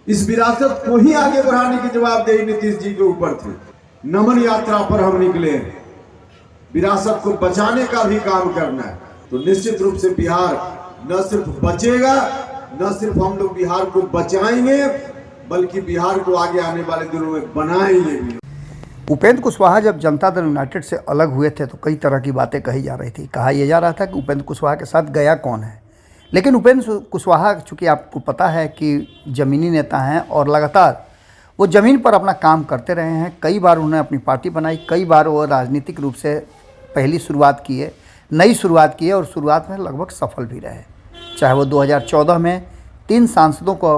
इस विरासत को ही आगे बढ़ाने की जवाबदेही नीतीश जी के ऊपर थी। नमन यात्रा पर हम निकले, विरासत को बचाने का भी काम करना है। तो निश्चित रूप से बिहार न सिर्फ बचेगा, न सिर्फ हम लोग बिहार को बचाएंगे, बल्कि बिहार को आगे आने वाले दिनों में बनाएंगे भी। उपेंद्र कुशवाहा जब जनता दल यूनाइटेड से अलग हुए थे तो कई तरह की बातें कही जा रही थी। कहा यह जा रहा था कि उपेंद्र कुशवाहा के साथ गया कौन है। लेकिन उपेंद्र कुशवाहा, चूँकि आपको पता है कि ज़मीनी नेता हैं और लगातार वो ज़मीन पर अपना काम करते रहे हैं। कई बार उन्होंने अपनी पार्टी बनाई, कई बार वो राजनीतिक रूप से पहली शुरुआत की है, नई शुरुआत की है और शुरुआत में लगभग सफल भी रहे। चाहे वो 2014 में 3 सांसदों को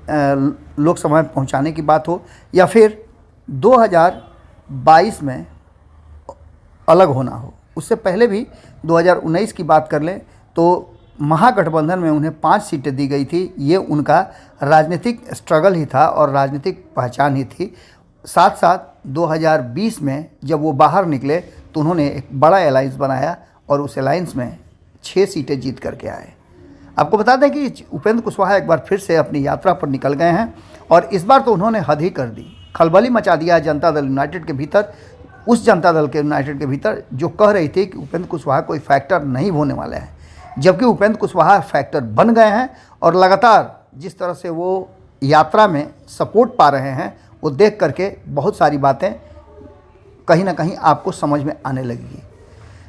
लोकसभा में पहुंचाने की बात हो या फिर 2022 में अलग होना हो। उससे पहले भी 2019 की बात कर लें तो महागठबंधन में उन्हें 5 सीटें दी गई थी। ये उनका राजनीतिक स्ट्रगल ही था और राजनीतिक पहचान ही थी। साथ साथ 2020 में जब वो बाहर निकले तो उन्होंने एक बड़ा अलायंस बनाया और उस अलायंस में 6 सीटें जीत करके आए। आपको बता दें कि उपेंद्र कुशवाहा एक बार फिर से अपनी यात्रा पर निकल गए हैं और इस बार तो उन्होंने हद ही कर दी, खलबली मचा दिया जनता दल यूनाइटेड के भीतर। उस जनता दल के यूनाइटेड के भीतर जो कह रही थी कि उपेंद्र कुशवाहा कोई फैक्टर नहीं होने वाले हैं, जबकि उपेंद्र कुशवाहा फैक्टर बन गए हैं और लगातार जिस तरह से वो यात्रा में सपोर्ट पा रहे हैं वो देख करके बहुत सारी बातें कहीं ना कहीं आपको समझ में आने लगेगी।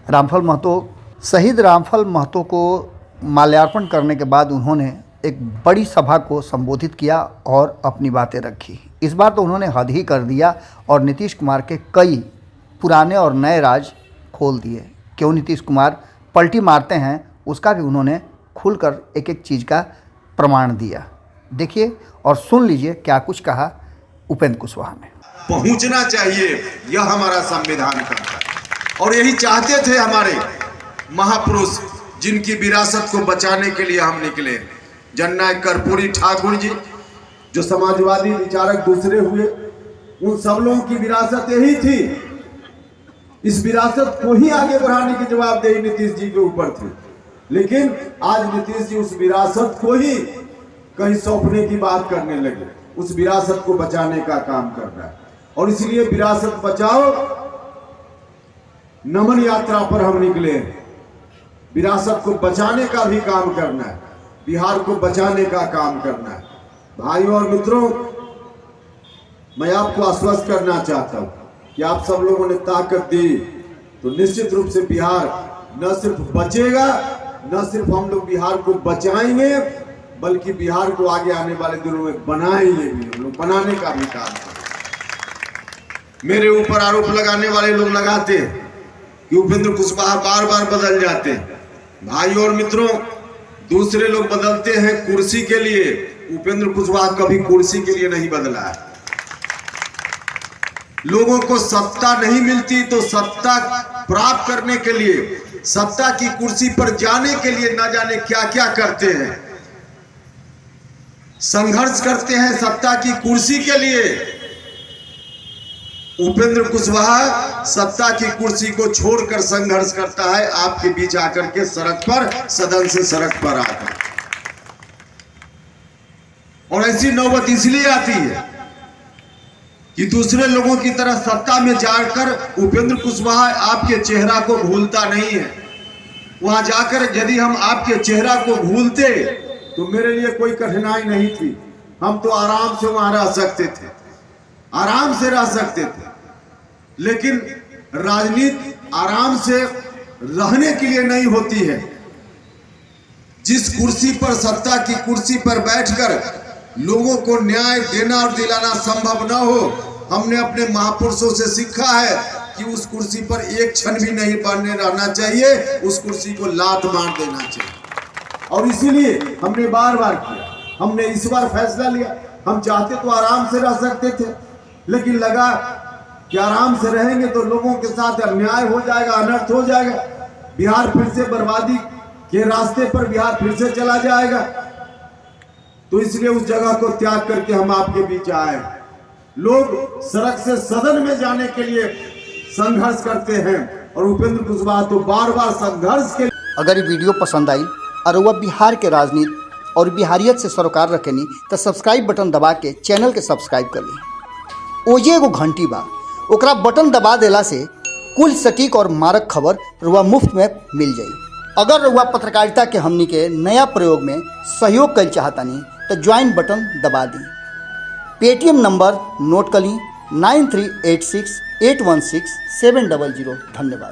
रामफल महतो, शहीद रामफल महतो को माल्यार्पण करने के बाद उन्होंने एक बड़ी सभा को संबोधित किया और अपनी बातें रखी। इस बार तो उन्होंने हद ही कर दिया और नीतीश कुमार के कई पुराने और नए राज खोल दिए। क्यों नीतीश कुमार पलटी मारते हैं उसका भी उन्होंने खुलकर एक एक चीज़ का प्रमाण दिया। देखिए और सुन लीजिए क्या कुछ कहा उपेंद्र कुशवाहा ने। पहुंचना चाहिए, यह हमारा संविधान कहता है और यही चाहते थे हमारे महापुरुष, जिनकी विरासत को बचाने के लिए हम निकले। जननायक कर्पूरी ठाकुर जी जो समाजवादी विचारक दूसरे हुए, उन सब लोगों की विरासत यही थी। इस विरासत को ही आगे बढ़ाने की जवाबदेही नीतीश जी के ऊपर थी। लेकिन आज नीतीश जी उस विरासत को ही कहीं सौंपने की बात करने लगे, उस विरासत को बचाने का काम कर रहा है। और इसलिए विरासत बचाओ नमन यात्रा पर हम निकले, विरासत को बचाने का भी काम करना है, बिहार को बचाने का काम करना है। भाइयों और मित्रों, मैं आपको आश्वस्त करना चाहता हूं कि आप सब लोगों ने ताकत दी तो निश्चित रूप से बिहार न सिर्फ बचेगा, न सिर्फ हम लोग बिहार को बचाएंगे, बल्कि बिहार को आगे आने वाले दिनों में बनाएंगे भी। हम लोग बनाने का भी काम करेंगे। मेरे ऊपर आरोप लगाने वाले लोग लगाते कि उपेंद्र कुशवाहा बार बार बदल जाते। भाइयों और मित्रों, दूसरे लोग बदलते हैं कुर्सी के लिए, उपेंद्र कुशवाहा कभी कुर्सी के लिए नहीं बदला है। लोगों को सत्ता नहीं मिलती तो सत्ता प्राप्त करने के लिए, सत्ता की कुर्सी पर जाने के लिए न जाने क्या क्या करते हैं, संघर्ष करते हैं सत्ता की कुर्सी के लिए। उपेंद्र कुशवाहा सत्ता की कुर्सी को छोड़कर संघर्ष करता है आपके बीच आकर के, सड़क पर, सदन से सड़क पर आकर। और ऐसी नौबत इसलिए आती है कि दूसरे लोगों की तरह सत्ता में जाकर उपेंद्र कुशवाहा आपके चेहरा को भूलता नहीं है। वहां जाकर यदि हम आपके चेहरा को भूलते तो मेरे लिए कोई कठिनाई नहीं थी, हम तो आराम से वहां रह सकते थे, आराम से रह सकते थे। लेकिन राजनीति आराम से रहने के लिए नहीं होती है। जिस कुर्सी पर, सत्ता की कुर्सी पर बैठकर लोगों को न्याय देना और दिलाना संभव न हो, हमने अपने महापुरुषों से सीखा है कि उस कुर्सी पर एक क्षण भी नहीं बने रहना चाहिए, उस कुर्सी को लात मार देना चाहिए। और इसीलिए हमने बार बार किया, हमने इस बार फैसला लिया। हम चाहते तो आराम से रह सकते थे, लेकिन लगा कि आराम से रहेंगे तो लोगों के साथ अन्याय हो जाएगा, अनर्थ हो जाएगा, बिहार फिर से बर्बादी के रास्ते पर बिहार फिर से चला जाएगा। तो इसलिए उस जगह को त्याग करके हम आपके बीच आए। लोग सड़क से सदन में जाने के लिए संघर्ष करते हैं और उपेंद्र कुशवाहा तो बार बार संघर्ष के। अगर ये वीडियो पसंद आई और वह बिहार के राजनीति और बिहारियत से सरोकार रखेनी तो सब्सक्राइब बटन दबा के चैनल के सब्सक्राइब कर ली। ओजे एगो घंटी बा, ओकरा बटन दबा देला से कुल सटीक और मारक खबर रुआ मुफ्त में मिल जाई। अगर रुआ पत्रकारिता के हमनी के नया प्रयोग में सहयोग कर चाहतानी तो ज्वाइन बटन दबा दी। पेटीएम नंबर नोट कर ली 9386816700। धन्यवाद।